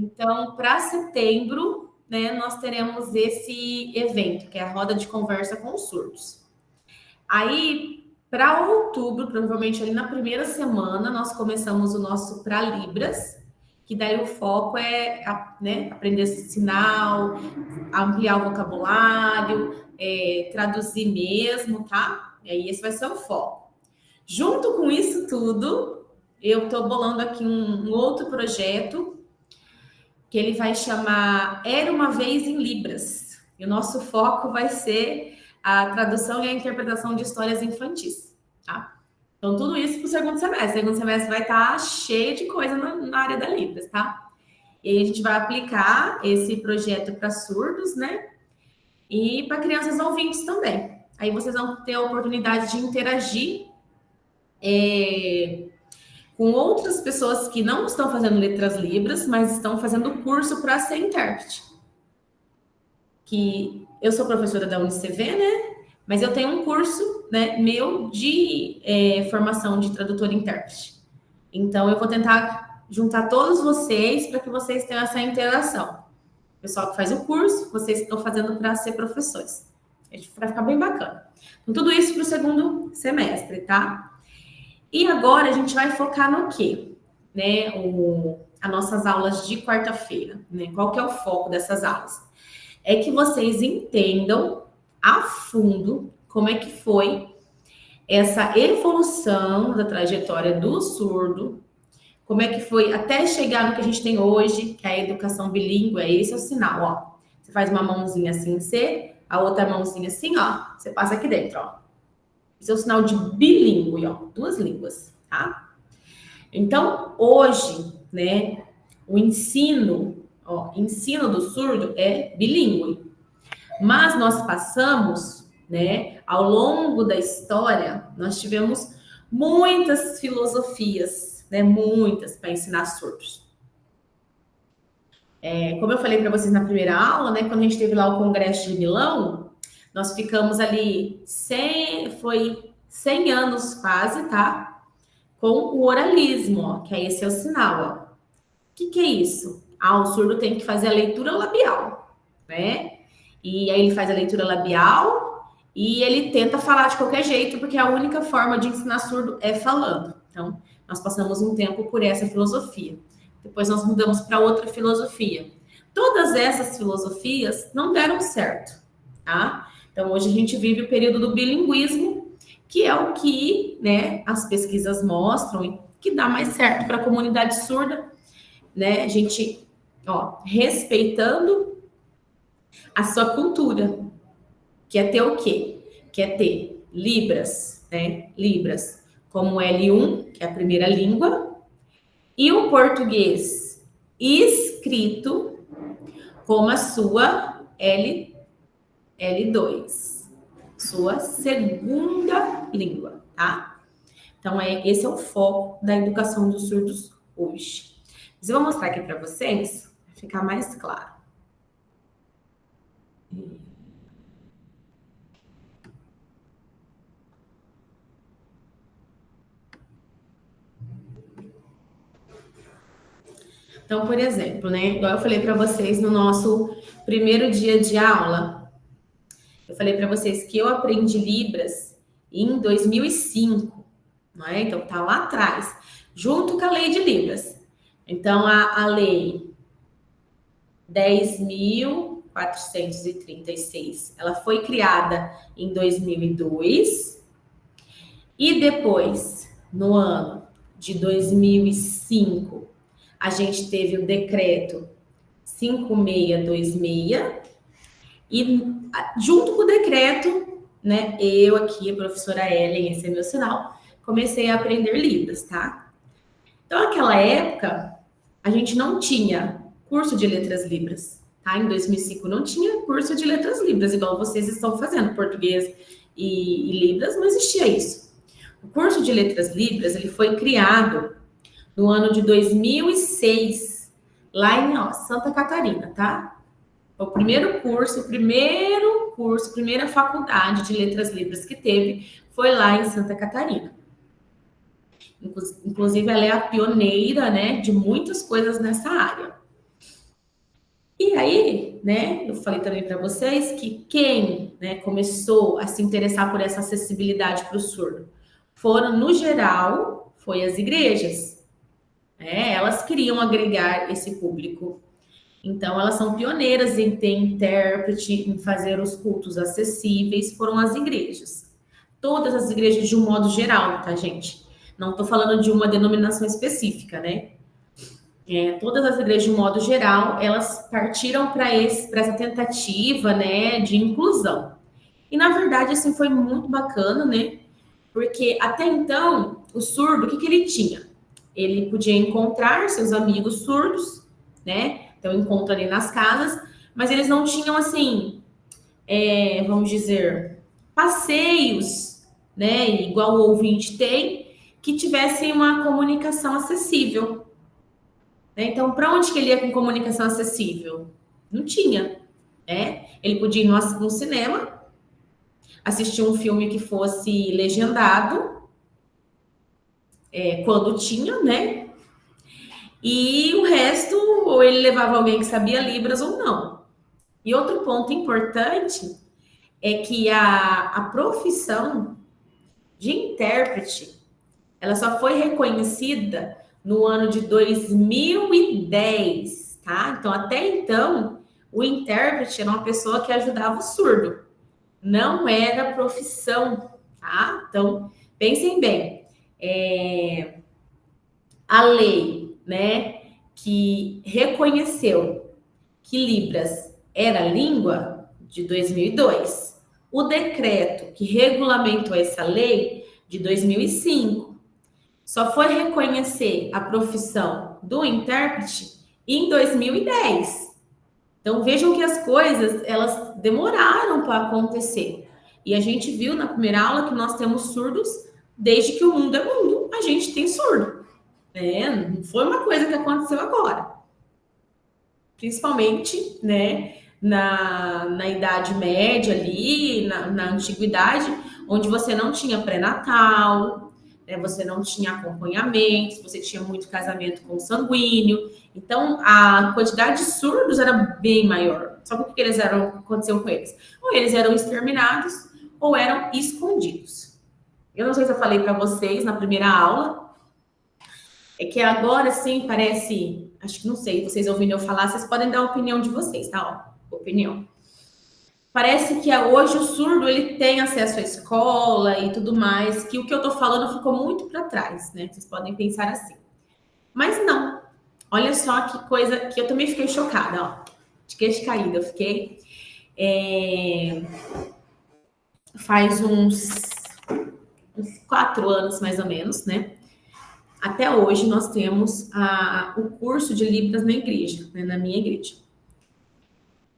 Então, para setembro, né, nós teremos esse evento, que é a roda de conversa com os surdos. Aí, para outubro, provavelmente ali na primeira semana, nós começamos o nosso para Libras, que daí o foco é, né, aprender esse sinal, ampliar o vocabulário, traduzir mesmo, tá? E aí esse vai ser o foco. Junto com isso tudo, eu estou bolando aqui um outro projeto que ele vai chamar Era uma Vez em Libras. E o nosso foco vai ser a tradução e a interpretação de histórias infantis, tá? Então, tudo isso para o segundo semestre. O segundo semestre vai estar cheio de coisa na área da Libras, tá? E aí a gente vai aplicar esse projeto para surdos, né? E para crianças ouvintes também. Aí vocês vão ter a oportunidade de interagir com outras pessoas que não estão fazendo letras libras, mas estão fazendo curso para ser intérprete. Que eu sou professora da UniCV, né? Mas eu tenho um curso, né, meu de formação de tradutor e intérprete. Então, eu vou tentar juntar todos vocês para que vocês tenham essa interação. O pessoal que faz o curso, vocês estão fazendo para ser professores. Vai ficar bem bacana. Então, tudo isso para o segundo semestre, tá? E agora a gente vai focar no quê? Né? As nossas aulas de quarta-feira. Né? Qual que é o foco dessas aulas? É que vocês entendam a fundo como é que foi essa evolução da trajetória do surdo, como é que foi até chegar no que a gente tem hoje, que é a educação bilíngue. Esse é o sinal, ó. Você faz uma mãozinha assim em C, a outra mãozinha assim, ó. Você passa aqui dentro, ó. Esse é o sinal de bilíngue, ó. 2 línguas, tá? Então, hoje, né, o ensino do surdo é bilíngue. Mas nós passamos, né, ao longo da história, nós tivemos muitas filosofias, né, muitas para ensinar surdos. Como eu falei para vocês na primeira aula, né, quando a gente teve lá o Congresso de Milão, nós ficamos ali 100 anos quase, tá? Com o oralismo, ó, que aí esse é o sinal, ó. O que é isso? O surdo tem que fazer a leitura labial, né? E aí ele faz a leitura labial e ele tenta falar de qualquer jeito, porque a única forma de ensinar surdo é falando. Então, nós passamos um tempo por essa filosofia. Depois nós mudamos para outra filosofia. Todas essas filosofias não deram certo, tá? Então, hoje a gente vive o período do bilinguismo, que é o que, né, as pesquisas mostram e que dá mais certo para a comunidade surda, né? A gente, respeitando a sua cultura, que é ter o quê? Que é ter Libras, né? Libras como L1, que é a primeira língua, e o português escrito como a sua L2, sua segunda língua, tá? Então, esse é o foco da educação dos surdos hoje. Mas eu vou mostrar aqui para vocês, para ficar mais claro. Então, por exemplo, né, igual eu falei para vocês no nosso primeiro dia de aula, eu falei para vocês que eu aprendi Libras em 2005, não é? Então, tá lá atrás, junto com a lei de Libras. Então, a lei 10.436, ela foi criada em 2002 e depois, no ano de 2005, a gente teve o decreto 5626 e junto com o decreto, né, eu aqui, a professora Ellen, esse é meu sinal, comecei a aprender Libras, tá? Então, naquela época, a gente não tinha curso de letras Libras, tá? Em 2005 não tinha curso de letras Libras, igual vocês estão fazendo, português e Libras, não existia isso. O curso de letras Libras, ele foi criado no ano de 2006, lá em Santa Catarina, tá? O primeiro curso, primeira faculdade de letras libras que teve foi lá em Santa Catarina. Inclusive, ela é a pioneira, né, de muitas coisas nessa área. E aí, né, eu falei também para vocês que quem, né, começou a se interessar por essa acessibilidade para o surdo foram, no geral, foi as igrejas, né? Elas queriam agregar esse público. Então, elas são pioneiras em ter intérprete, em fazer os cultos acessíveis, foram as igrejas. Todas as igrejas de um modo geral, tá, gente? Não estou falando de uma denominação específica, né? Todas as igrejas, de um modo geral, elas partiram para essa tentativa, né, de inclusão. E, na verdade, assim, foi muito bacana, né? Porque, até então, o surdo, o que ele tinha? Ele podia encontrar seus amigos surdos, né? Então, encontro ali nas casas, mas eles não tinham, assim, vamos dizer, passeios, né? Igual o ouvinte tem, que tivessem uma comunicação acessível. Né? Então, para onde que ele ia com comunicação acessível? Não tinha. Né? Ele podia ir no cinema, assistir um filme que fosse legendado, quando tinha, né? E o resto, ou ele levava alguém que sabia Libras ou não. E outro ponto importante é que a profissão de intérprete, ela só foi reconhecida no ano de 2010, tá? Então, até então, o intérprete era uma pessoa que ajudava o surdo, não era profissão, tá? Então, pensem bem, a lei, né, que reconheceu que Libras era língua, de 2002. O decreto que regulamentou essa lei, de 2005. Só foi reconhecer a profissão do intérprete em 2010. Então vejam que as coisas elas demoraram para acontecer. E a gente viu na primeira aula que nós temos surdos desde que o mundo é mundo. A gente tem surdo, né? Não foi uma coisa que aconteceu agora. Principalmente, né, na Idade Média ali, na Antiguidade, onde você não tinha pré-natal, né, você não tinha acompanhamento, você tinha muito casamento consanguíneo. Então, a quantidade de surdos era bem maior. Só que o que aconteceu com eles? Ou eles eram exterminados, ou eram escondidos. Eu não sei se eu falei para vocês na primeira aula, é que agora sim parece, acho que não sei, vocês ouvindo eu falar, vocês podem dar a opinião de vocês, tá? Ó, opinião. Parece que hoje o surdo ele tem acesso à escola e tudo mais, que o que eu tô falando ficou muito para trás, né? Vocês podem pensar assim. Mas não. Olha só que coisa que eu também fiquei chocada, ó. De queixo caído, eu fiquei. Faz uns 4 anos, mais ou menos, né? Até hoje nós temos o curso de Libras na igreja, né, na minha igreja.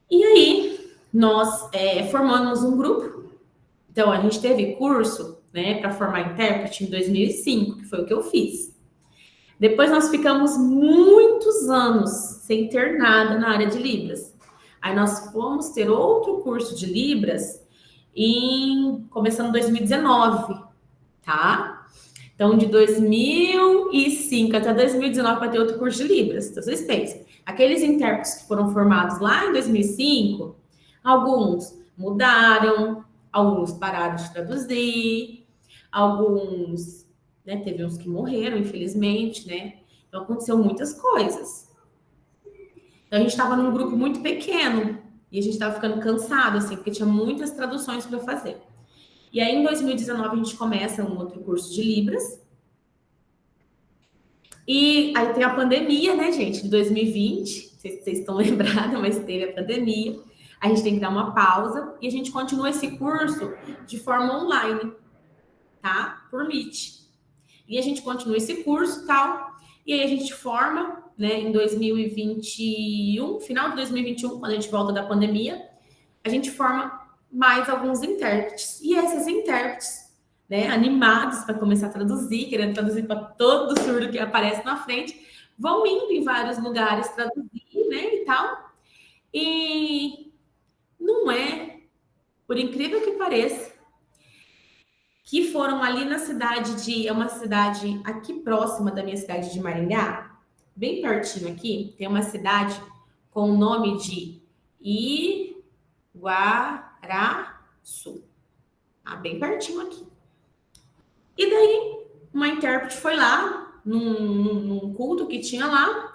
E aí nós formamos um grupo. Então a gente teve curso, né, para formar intérprete em 2005, que foi o que eu fiz. Depois nós ficamos muitos anos sem ter nada na área de Libras. Aí nós fomos ter outro curso de Libras começando em 2019, tá? Então, de 2005 até 2019 para ter outro curso de Libras. Então, vocês pensam, aqueles intérpretes que foram formados lá em 2005, alguns mudaram, alguns pararam de traduzir, alguns, né, teve uns que morreram, infelizmente, né? Então, aconteceu muitas coisas. Então, a gente estava num grupo muito pequeno e a gente estava ficando cansado, assim, porque tinha muitas traduções para fazer. E aí, em 2019, a gente começa um outro curso de Libras. E aí tem a pandemia, né, gente, de 2020. Não sei se vocês estão lembrados, mas teve a pandemia. A gente tem que dar uma pausa e a gente continua esse curso de forma online, tá? Por Meet. E a gente continua esse curso e tal. E aí a gente forma, né, em 2021, final de 2021, quando a gente volta da pandemia, a gente forma mais alguns intérpretes. E esses intérpretes, né, animados para começar a traduzir, querendo traduzir para todo surdo que aparece na frente, vão indo em vários lugares traduzir, né, e tal. E não é, por incrível que pareça, que foram ali na cidade é uma cidade aqui próxima da minha cidade de Maringá, bem pertinho aqui, tem uma cidade com o nome de Iguaraçu. Ah, bem pertinho aqui. E daí, uma intérprete foi lá, num culto que tinha lá,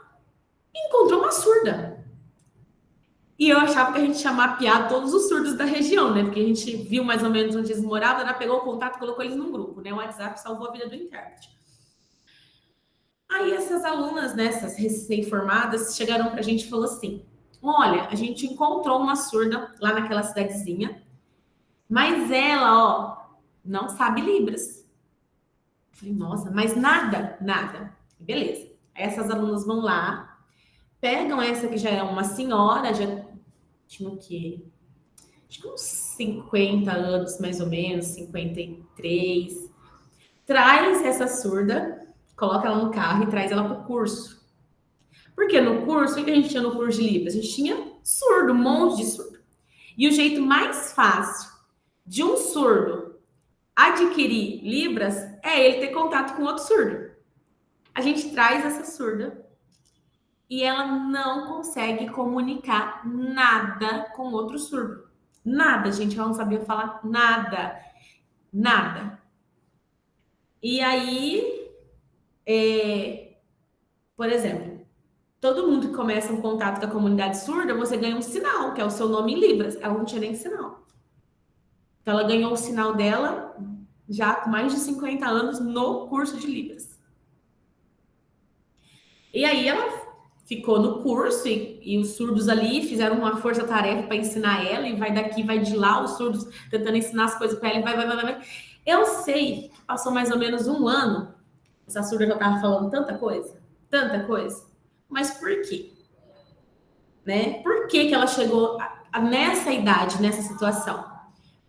e encontrou uma surda. E eu achava que a gente tinha mapeado todos os surdos da região, né? Porque a gente viu mais ou menos onde eles moravam, ela pegou o contato e colocou eles num grupo, né? O WhatsApp salvou a vida do intérprete. Aí essas alunas, né, essas recém-formadas, chegaram pra gente e falaram assim: olha, a gente encontrou uma surda lá naquela cidadezinha, mas ela, ó, não sabe Libras. Eu falei, nossa, mas nada. Beleza. Aí essas alunas vão lá, pegam essa que já é uma senhora, já tinha o quê? Acho que uns 50 anos, mais ou menos, 53. Traz essa surda, coloca ela no carro e traz ela para o curso. Porque no curso, o que a gente tinha no curso de Libras? A gente tinha surdo, um monte de surdo. E o jeito mais fácil de um surdo adquirir Libras é ele ter contato com outro surdo. A gente traz essa surda e ela não consegue comunicar nada com outro surdo. Nada, gente, ela não sabia falar nada. E aí, por exemplo, todo mundo que começa um contato com a comunidade surda, você ganha um sinal, que é o seu nome em Libras. Ela não tinha nem sinal. Então, ela ganhou o sinal dela já com mais de 50 anos no curso de Libras. E aí, ela ficou no curso e os surdos ali fizeram uma força-tarefa para ensinar ela, e vai daqui, vai de lá, os surdos tentando ensinar as coisas para ela, e vai. Eu sei que passou mais ou menos um ano, essa surda já estava falando tanta coisa, mas por quê? Né? Por que ela chegou nessa idade, nessa situação?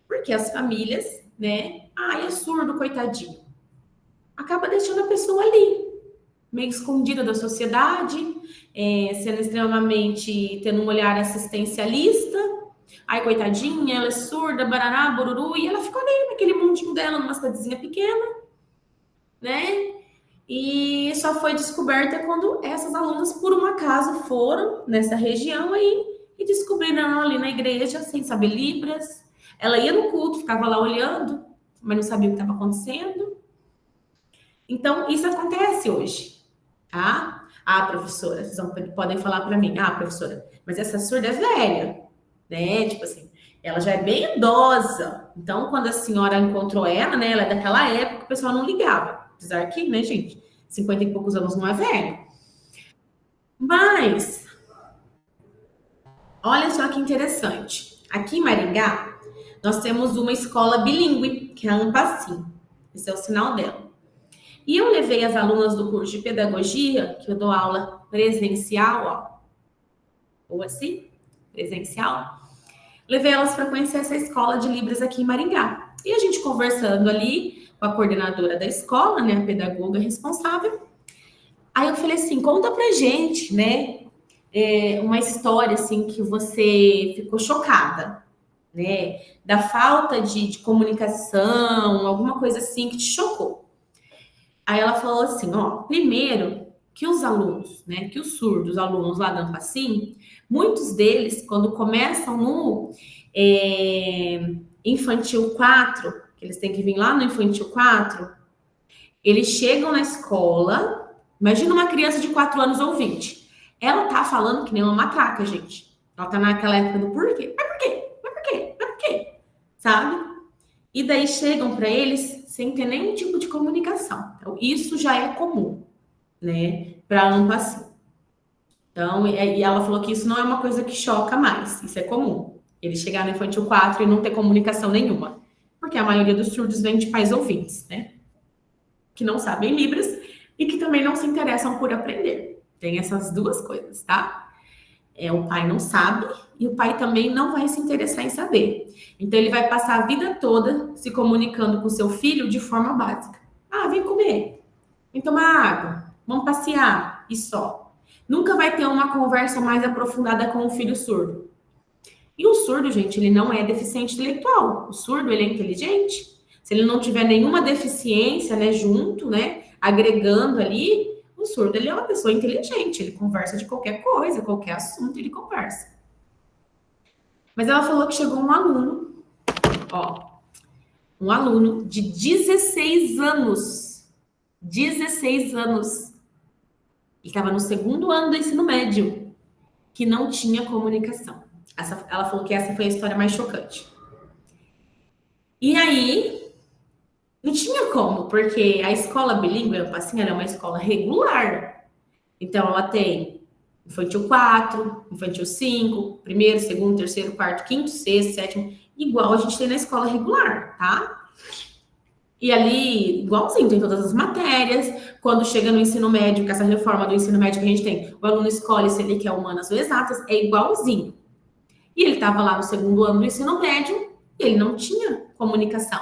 Porque as famílias, né? É surdo, coitadinho. Acaba deixando a pessoa ali, meio escondida da sociedade, sendo extremamente, tendo um olhar assistencialista. Ai, coitadinha, ela é surda, barará, bururu, e ela ficou ali naquele mundinho dela, numa cidadezinha pequena, né? E só foi descoberta quando essas alunas, por um acaso, foram nessa região aí e descobriram ela ali na igreja, sem saber Libras. Ela ia no culto, ficava lá olhando, mas não sabia o que estava acontecendo. Então, isso acontece hoje, tá? Professora, vocês podem falar para mim, professora, mas essa surda é velha, né? Tipo assim, ela já é bem idosa. Então, quando a senhora encontrou ela, né? Ela é daquela época que o pessoal não ligava. Apesar que, né, gente, 50 e poucos anos não é velho. Mas, olha só que interessante. Aqui em Maringá, nós temos uma escola bilíngue, que é a Ampacim. Esse é o sinal dela. E eu levei as alunas do curso de pedagogia, que eu dou aula presencial, ou assim, presencial, levei elas para conhecer essa escola de Libras aqui em Maringá. E a gente conversando ali com a coordenadora da escola, né, a pedagoga responsável. Aí eu falei assim, conta pra gente, né, uma história assim que você ficou chocada, né, da falta de comunicação, alguma coisa assim que te chocou. Aí ela falou assim, primeiro que os alunos, né, que os surdos, alunos lá da Ampacim, muitos deles, quando começam no Infantil 4, que eles têm que vir lá no Infantil 4, eles chegam na escola, imagina uma criança de 4 anos ou 20, ela tá falando que nem uma matraca, gente. Ela tá naquela época do porquê, mas por quê, sabe? E daí chegam para eles sem ter nenhum tipo de comunicação. Então, isso já é comum, né, para a Ampacim. Então, e ela falou que isso não é uma coisa que choca mais, isso é comum. Eles chegarem no Infantil 4 e não ter comunicação nenhuma. Porque a maioria dos surdos vem de pais ouvintes, né? Que não sabem Libras e que também não se interessam por aprender. Tem essas duas coisas, tá? O pai não sabe e o pai também não vai se interessar em saber. Então, ele vai passar a vida toda se comunicando com seu filho de forma básica. Vem comer, vem tomar água, vamos passear, e só. Nunca vai ter uma conversa mais aprofundada com o filho surdo. E o surdo, gente, ele não é deficiente intelectual. O surdo, ele é inteligente. Se ele não tiver nenhuma deficiência, né, junto, né, agregando ali, o surdo, ele é uma pessoa inteligente, ele conversa de qualquer coisa, qualquer assunto, ele conversa. Mas ela falou que chegou um aluno, um aluno de 16 anos. 16 anos. Ele estava no segundo ano do ensino médio, que não tinha comunicação. Ela falou que essa foi a história mais chocante. E aí, não tinha como, porque a escola bilíngue, assim, ela é uma escola regular. Então, ela tem infantil 4, infantil 5, primeiro, segundo, terceiro, quarto, quinto, sexto, sétimo, igual a gente tem na escola regular, tá? E ali, igualzinho, tem todas as matérias. Quando chega no ensino médio, com essa reforma do ensino médio que a gente tem, o aluno escolhe se ele quer humanas ou exatas, é igualzinho. E ele estava lá no segundo ano do ensino médio e ele não tinha comunicação.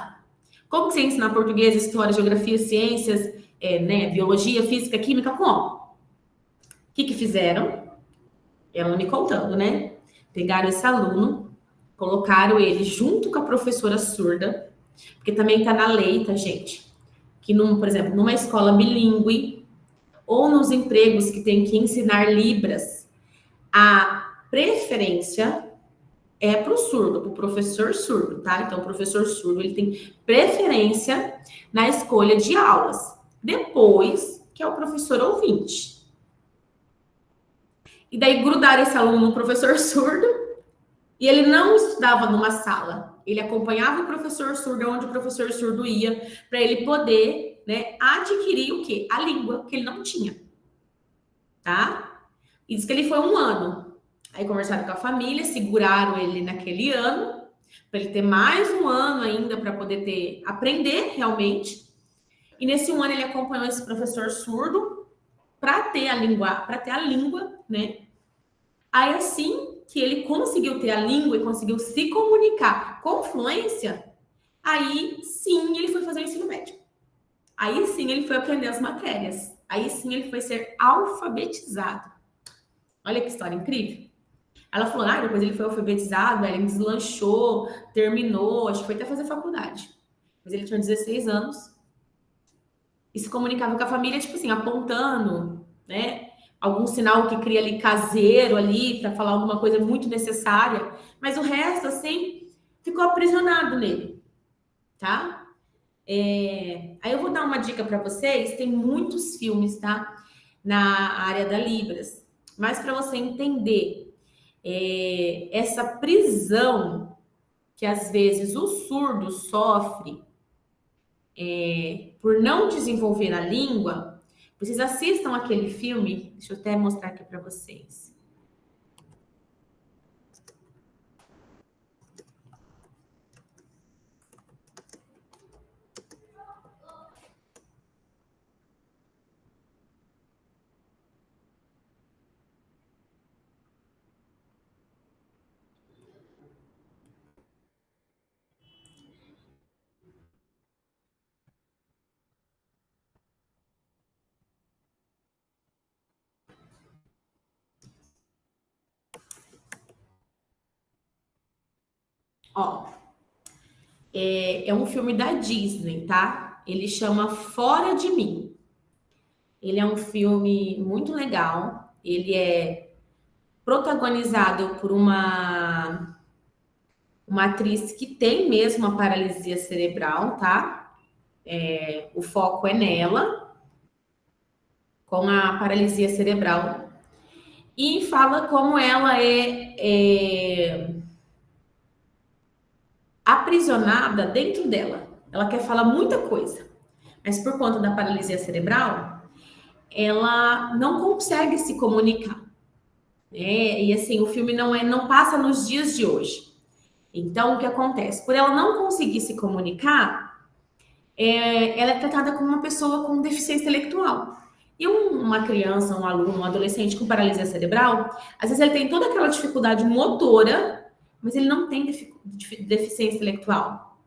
Como que você ensina português, história, geografia, ciências, biologia, física, química, como? O que fizeram? Ela me contando, né? Pegaram esse aluno, colocaram ele junto com a professora surda, porque também tá na lei, tá, gente? Que, por exemplo, numa escola bilíngue ou nos empregos que tem que ensinar Libras, a preferência é para o surdo, para o professor surdo, tá? Então, o professor surdo, ele tem preferência na escolha de aulas. Depois, que é o professor ouvinte. E daí, grudaram esse aluno no professor surdo, e ele não estudava numa sala. Ele acompanhava o professor surdo onde o professor surdo ia, para ele poder, né, adquirir o quê? A língua, que ele não tinha. Tá? E diz que ele foi um ano. Aí conversaram com a família, seguraram ele naquele ano, para ele ter mais um ano ainda para poder aprender realmente. E nesse um ano ele acompanhou esse professor surdo para ter a língua, né? Aí assim que ele conseguiu ter a língua e conseguiu se comunicar com fluência, aí sim ele foi fazer o ensino médio. Aí sim ele foi aprender as matérias. Aí sim ele foi ser alfabetizado. Olha que história incrível. Ela falou, depois ele foi alfabetizado, ele deslanchou, terminou, acho que foi até fazer faculdade. Mas ele tinha 16 anos e se comunicava com a família, tipo assim, apontando, né? Algum sinal que cria ali caseiro ali, para falar alguma coisa muito necessária. Mas o resto, assim, ficou aprisionado nele, tá? Aí eu vou dar uma dica para vocês, tem muitos filmes, tá? Na área da Libras. Mas para você entender essa prisão que às vezes o surdo sofre por não desenvolver a língua, vocês assistam aquele filme, deixa eu até mostrar aqui para vocês. Ó, é um filme da Disney, tá? Ele chama Fora de Mim. Ele é um filme muito legal. Ele é protagonizado por uma atriz que tem mesmo a paralisia cerebral, tá? O foco é nela, com a paralisia cerebral. E fala como ela é aprisionada dentro dela. Ela quer falar muita coisa, mas por conta da paralisia cerebral, ela não consegue se comunicar. E assim, o filme não passa nos dias de hoje. Então, o que acontece? Por ela não conseguir se comunicar, ela é tratada como uma pessoa com deficiência intelectual. E uma criança, um aluno, um adolescente com paralisia cerebral, às vezes ele tem toda aquela dificuldade motora, mas ele não tem deficiência intelectual.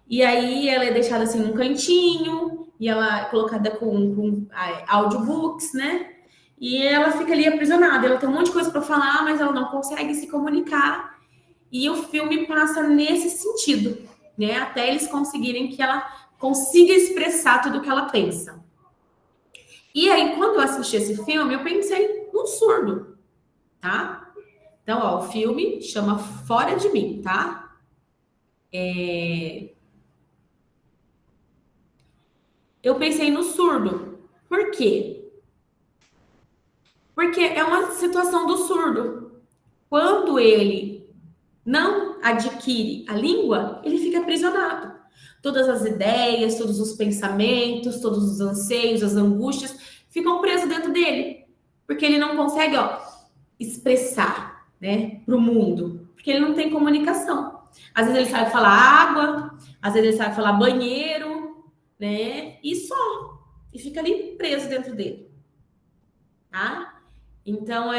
E aí ela é deixada assim num cantinho, e ela é colocada com audiobooks, né? E ela fica ali aprisionada. Ela tem um monte de coisa para falar, mas ela não consegue se comunicar. E o filme passa nesse sentido, né? Até eles conseguirem que ela consiga expressar tudo o que ela pensa. E aí, quando eu assisti esse filme, eu pensei num surdo, tá? Então, ó, o filme chama Fora de Mim, tá? Eu pensei no surdo. Por quê? Porque é uma situação do surdo. Quando ele não adquire a língua, ele fica aprisionado. Todas as ideias, todos os pensamentos, todos os anseios, as angústias ficam presos dentro dele. Porque ele não consegue, ó, expressar, né, para o mundo. Porque ele não tem comunicação. Às vezes ele sabe falar água, às vezes ele sabe falar banheiro, né? E só. E fica ali preso dentro dele, tá? Então,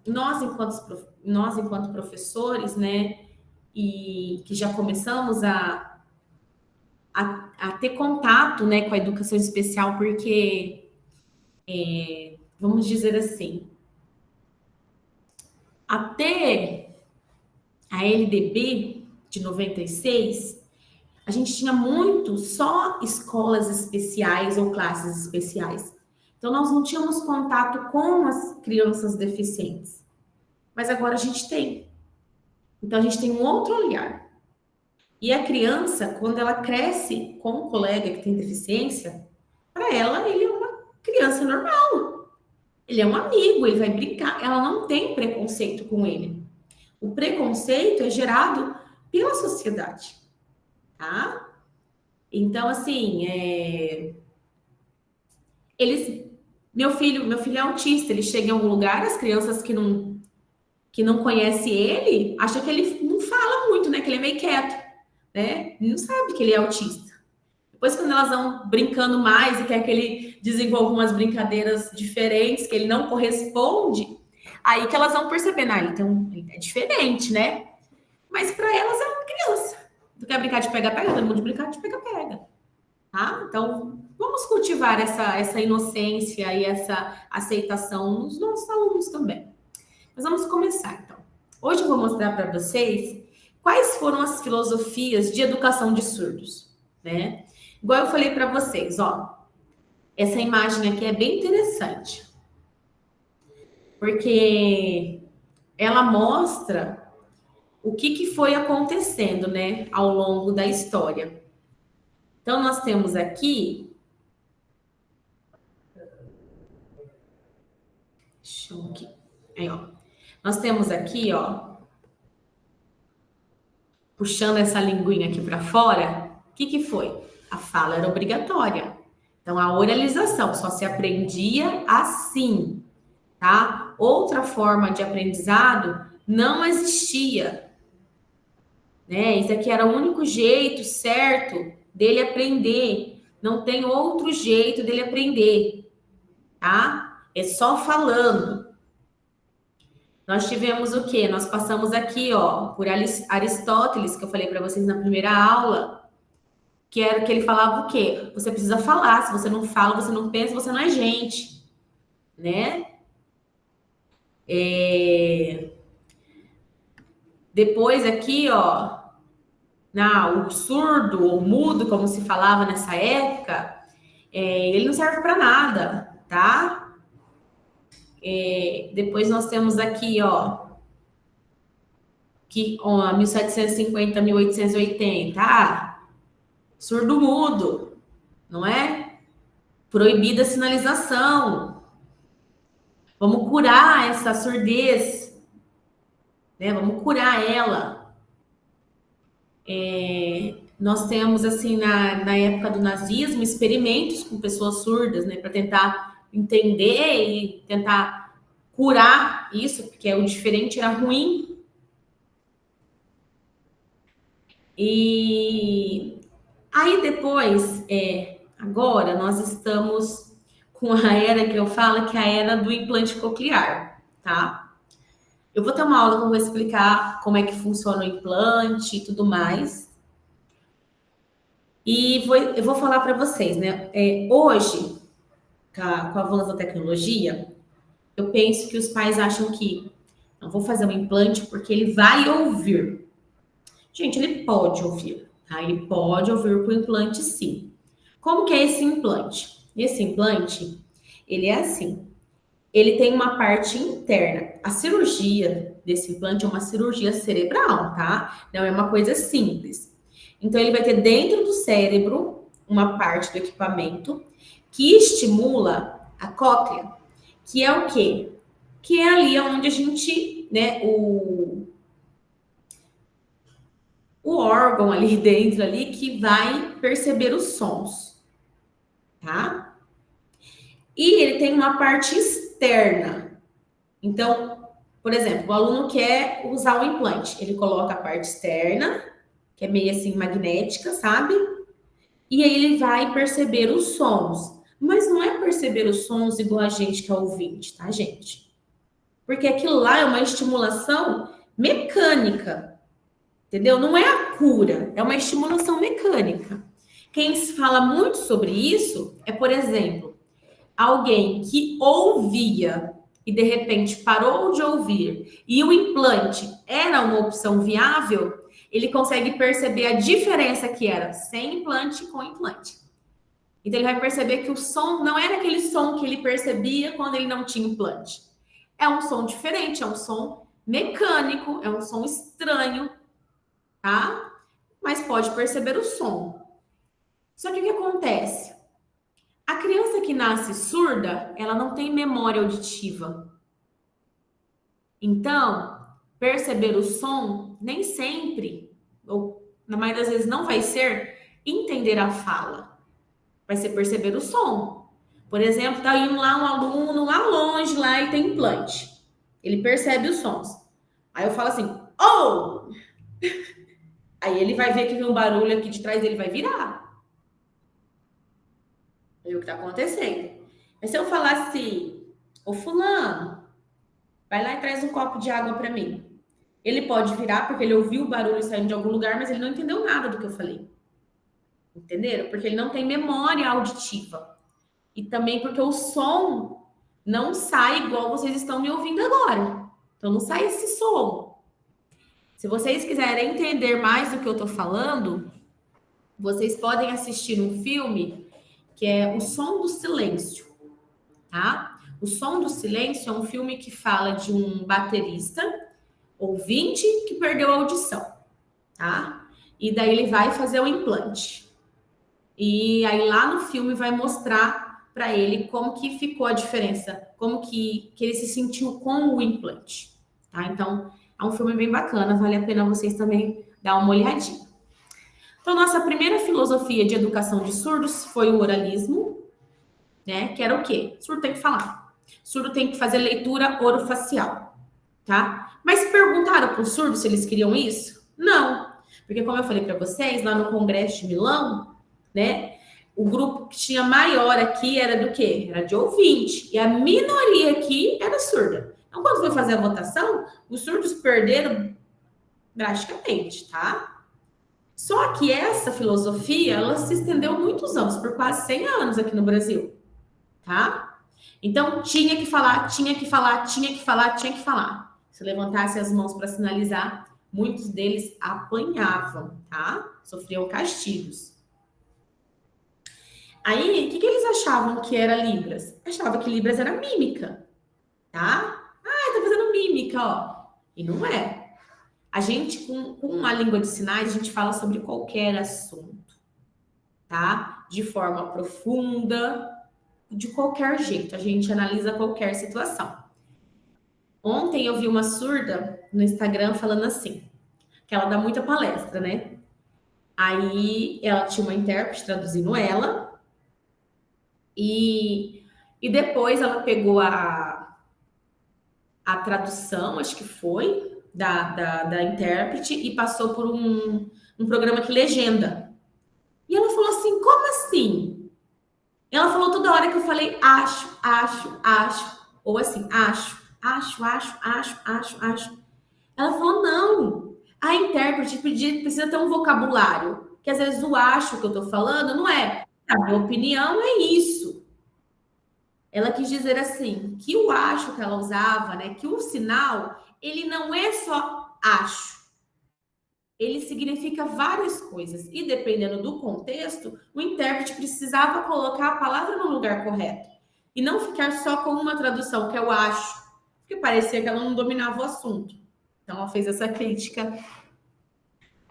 nós enquanto professores, né, e que já começamos a ter contato, né, com a educação especial, porque, vamos dizer assim, até a LDB de 96, a gente tinha muito só escolas especiais ou classes especiais. Então, nós não tínhamos contato com as crianças deficientes. Mas agora a gente tem. Então, a gente tem um outro olhar. E a criança, quando ela cresce com um colega que tem deficiência, para ela, ele é uma criança normal. Ele é um amigo, ele vai brincar. Ela não tem preconceito com ele. O preconceito é gerado pela sociedade, tá? Então, assim, meu filho é autista, ele chega em algum lugar, as crianças que não conhecem ele, acham que ele não fala muito, né? Que ele é meio quieto, né? Não sabe que ele é autista. Depois, quando elas vão brincando mais e quer que ele desenvolva umas brincadeiras diferentes, que ele não corresponde, aí que elas vão percebendo, então ele é diferente, né? Mas para elas é uma criança. Tu quer brincar de pega-pega? Todo mundo de brincar de pega-pega. Tá? Então, vamos cultivar essa inocência e essa aceitação nos nossos alunos também. Mas vamos começar, então. Hoje eu vou mostrar para vocês quais foram as filosofias de educação de surdos, né? Igual eu falei para vocês, ó. Essa imagem aqui é bem interessante, porque ela mostra o que foi acontecendo, né, ao longo da história. Então, nós temos aqui. Deixa eu aqui. Aí, ó. Nós temos aqui, ó, puxando essa linguinha aqui para fora, o que foi? A fala era obrigatória. Então, a oralização só se aprendia assim, tá? Outra forma de aprendizado não existia, né? Isso aqui era o único jeito certo dele aprender. Não tem outro jeito dele aprender, tá? É só falando. Nós tivemos o quê? Nós passamos aqui, ó, por Aristóteles, que eu falei para vocês na primeira aula, que era que ele falava o quê? Você precisa falar, se você não fala, você não pensa, você não é gente, né? Depois aqui, ó, o surdo ou mudo, como se falava nessa época, ele não serve para nada, tá? Depois nós temos aqui, ó, que 1750, 1880, surdo mudo, não é? Proibida a sinalização. Vamos curar essa surdez, né? Vamos curar ela. Nós temos, assim, na época do nazismo, experimentos com pessoas surdas, né? Para tentar entender e tentar curar isso, porque o diferente era ruim. E aí depois, agora nós estamos com a era que eu falo, que é a era do implante coclear, tá? Eu vou ter uma aula que eu vou explicar como é que funciona o implante e tudo mais. E eu vou falar para vocês, né? Hoje, com o avanço da tecnologia, eu penso que os pais acham que não vou fazer um implante porque ele vai ouvir. Gente, ele pode ouvir, tá? Ele pode ouvir com o implante, sim. Como que é esse implante? Esse implante, ele é assim. Ele tem uma parte interna. A cirurgia desse implante é uma cirurgia cerebral, tá? Não é uma coisa simples. Então, ele vai ter dentro do cérebro uma parte do equipamento que estimula a cóclea, que é o quê? Que é ali onde a gente, né, o órgão ali dentro ali que vai perceber os sons, tá? E ele tem uma parte externa. Então, por exemplo, o aluno quer usar o implante, ele coloca a parte externa, que é meio assim magnética, sabe? E aí ele vai perceber os sons. Mas não é perceber os sons igual a gente que é ouvinte, tá, gente? Porque aquilo lá é uma estimulação mecânica, entendeu? Não é a cura, é uma estimulação mecânica. Quem fala muito sobre isso é, por exemplo, alguém que ouvia e de repente parou de ouvir e o implante era uma opção viável, ele consegue perceber a diferença que era sem implante com implante. Então ele vai perceber que o som não era aquele som que ele percebia quando ele não tinha implante. É um som diferente, é um som mecânico, é um som estranho, tá? Mas pode perceber o som. Só que o que acontece? A criança que nasce surda, ela não tem memória auditiva. Então, perceber o som nem sempre, ou na maioria das vezes não vai ser entender a fala. Vai ser perceber o som. Por exemplo, tá indo lá um aluno lá longe lá e tem implante. Ele percebe os sons. Aí eu falo assim, oh! Aí ele vai ver que vem um barulho aqui de trás dele, vai virar. É o que tá acontecendo. Mas se eu falar assim, ô fulano, vai lá e traz um copo de água para mim. Ele pode virar porque ele ouviu o barulho saindo de algum lugar, mas ele não entendeu nada do que eu falei. Entenderam? Porque ele não tem memória auditiva. E também porque o som não sai igual vocês estão me ouvindo agora. Então não sai esse som. Se vocês quiserem entender mais do que eu tô falando, vocês podem assistir um filme que é O Som do Silêncio, tá? O Som do Silêncio é um filme que fala de um baterista ouvinte que perdeu a audição, tá? E daí ele vai fazer o implante. E aí lá no filme vai mostrar para ele como que ficou a diferença, como que ele se sentiu com o implante, tá? Então, é um filme bem bacana, vale a pena vocês também dar uma olhadinha. Então, nossa primeira filosofia de educação de surdos foi o oralismo, né? Que era o quê? Surdo tem que falar. Surdo tem que fazer leitura orofacial, tá? Mas perguntaram para os surdos se eles queriam isso? Não. Porque como eu falei para vocês, lá no Congresso de Milão, né? O grupo que tinha maior aqui era do quê? Era de ouvinte. E a minoria aqui era surda. Então, quando foi fazer a votação, os surdos perderam drasticamente, tá? Só que essa filosofia, ela se estendeu muitos anos, por quase 100 anos aqui no Brasil, tá? Então, tinha que falar, tinha que falar, tinha que falar, tinha que falar. Se levantasse as mãos para sinalizar, muitos deles apanhavam, tá? Sofriam castigos. Aí, o que eles achavam que era Libras? Achavam que Libras era mímica, tá? Ah, tá fazendo mímica, ó. E não é. A gente, com a língua de sinais, a gente fala sobre qualquer assunto, tá? De forma profunda, de qualquer jeito. A gente analisa qualquer situação. Ontem eu vi uma surda no Instagram falando assim, que ela dá muita palestra, né? Aí ela tinha uma intérprete traduzindo ela, e depois ela pegou a tradução, acho que foi, da intérprete, e passou por um programa que legenda. E ela falou assim, como assim? Ela falou toda hora que eu falei acho, acho, acho, ou assim, acho, acho, acho, acho, acho, acho. Ela falou, não, a intérprete precisa ter um vocabulário, que às vezes o acho que eu tô falando não é, a minha opinião é isso. Ela quis dizer assim, que o acho que ela usava, né, que o sinal, ele não é só acho. ele significa várias coisas. E dependendo do contexto, o intérprete precisava colocar a palavra no lugar correto. E não ficar só com uma tradução, que eu acho, porque parecia que ela não dominava o assunto. Então, ela fez essa crítica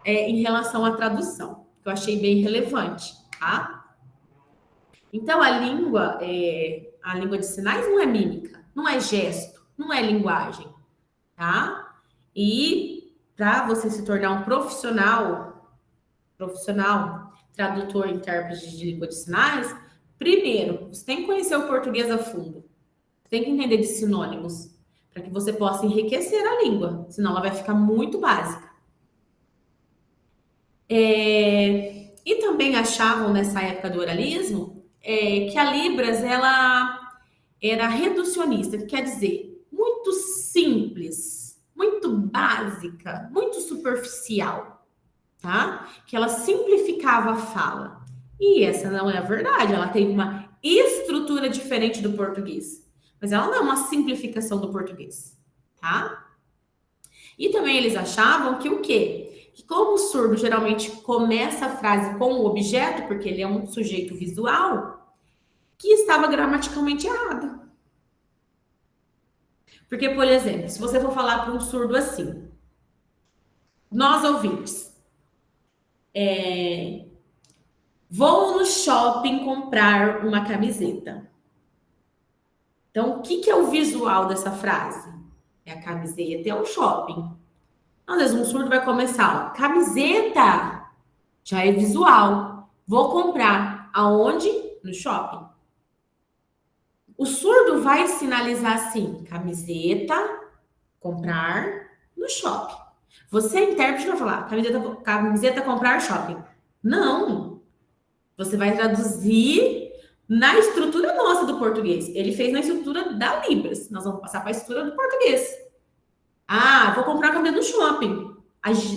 em relação à tradução, que eu achei bem relevante, tá? Então, a língua de sinais não é mímica, não é gesto, não é linguagem, tá? E para você se tornar um profissional, tradutor, intérprete de língua de sinais, primeiro, você tem que conhecer o português a fundo. Você tem que entender de sinônimos, para que você possa enriquecer a língua, senão ela vai ficar muito básica. E também achavam, nessa época do oralismo, que a Libras, ela era reducionista, que quer dizer, muito simples, muito básica, muito superficial, tá? Que ela simplificava a fala. E essa não é a verdade, ela tem uma estrutura diferente do português. Mas ela não é uma simplificação do português, tá? E também eles achavam que o quê? Que como o surdo geralmente começa a frase com o objeto, porque ele é um sujeito visual, que estava gramaticalmente errado. Porque, por exemplo, se você for falar para um surdo assim, nós ouvintes, vou no shopping comprar uma camiseta. Então, o que é o visual dessa frase? É a camiseta, é o shopping. Às vezes um surdo vai começar, ó, camiseta, já é visual. Vou comprar aonde? No shopping. O surdo vai sinalizar assim, camiseta, comprar no shopping. Você, intérprete, vai falar, camiseta comprar shopping. Não. Você vai traduzir na estrutura nossa do português. Ele fez na estrutura da Libras. Nós vamos passar para a estrutura do português. Ah, vou comprar camiseta no shopping.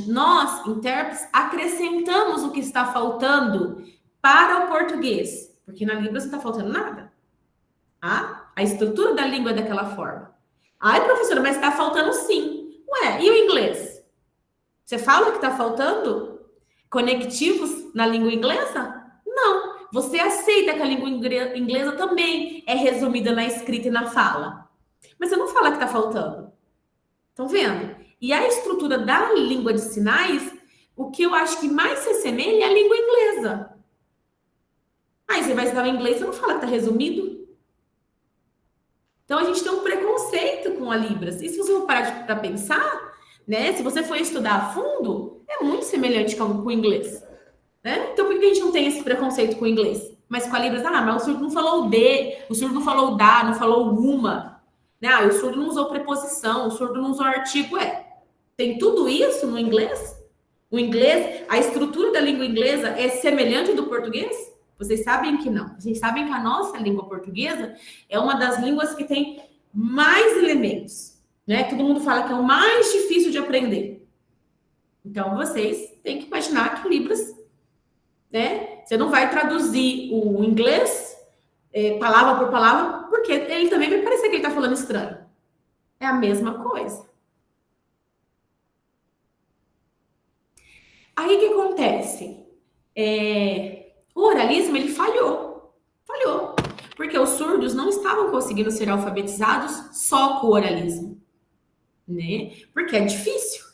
Nós, intérpretes, acrescentamos o que está faltando para o português. Porque na Libras não está faltando nada. Ah, a estrutura da língua é daquela forma. Ai, professora, mas está faltando sim. Ué, e o inglês? Você fala que está faltando conectivos na língua inglesa? Não. Você aceita que a língua inglesa também é resumida na escrita e na fala. Mas você não fala que está faltando. Estão vendo? E a estrutura da língua de sinais, o que eu acho que mais se assemelha é a língua inglesa. Aí você vai estudar o inglês, você não fala que está resumido? Então a gente tem um preconceito com a Libras. E se você for parar para pensar, né? Se você for estudar a fundo, é muito semelhante com o inglês. Né? Então por que a gente não tem esse preconceito com o inglês? Mas com a Libras, mas o surdo não falou de, o surdo não falou da, não falou uma. Né? O surdo não usou preposição, o surdo não usou artigo, Tem tudo isso no inglês? O inglês, a estrutura da língua inglesa é semelhante do português? Vocês sabem que não. Vocês sabem que a nossa língua portuguesa é uma das línguas que tem mais elementos, né? Todo mundo fala que é o mais difícil de aprender. Então, vocês têm que imaginar que Libras, né? Você não vai traduzir o inglês palavra por palavra, porque ele também vai parecer que ele está falando estranho. É a mesma coisa. Aí, o que acontece? O oralismo, ele falhou. Falhou. Porque os surdos não estavam conseguindo ser alfabetizados só com o oralismo. Né? Porque é difícil.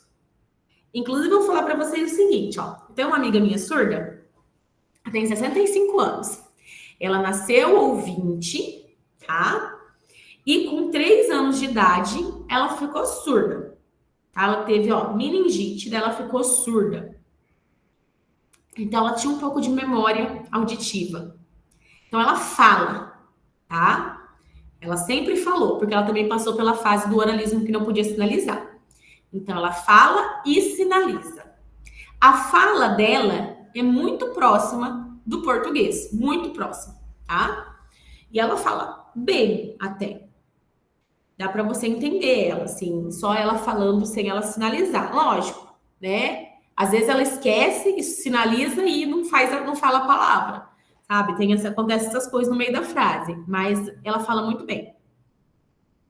Inclusive, eu vou falar para vocês o seguinte, ó. Tem uma amiga minha surda, tem 65 anos. Ela nasceu ouvinte, tá? E com 3 anos de idade, ela ficou surda. Tá? Ela teve, meningite, daí ela ficou surda. Então, ela tinha um pouco de memória auditiva. Então, ela fala, tá? Ela sempre falou, porque ela também passou pela fase do oralismo que não podia sinalizar. Então, ela fala e sinaliza. A fala dela é muito próxima do português, muito próxima, tá? E ela fala bem até. Dá para você entender ela, assim, só ela falando sem ela sinalizar. Lógico, né? Às vezes ela esquece, sinaliza e não fala a palavra, sabe? Acontece essas coisas no meio da frase, mas ela fala muito bem.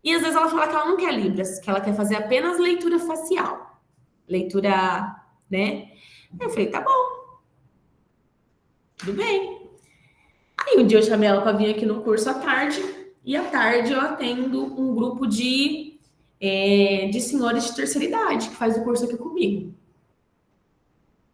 E às vezes ela fala que ela não quer Libras, que ela quer fazer apenas leitura facial, leitura né? Eu falei, tá bom, tudo bem. Aí um dia eu chamei ela para vir aqui no curso à tarde, e à tarde eu atendo um grupo de senhores de terceira idade que faz o curso aqui comigo.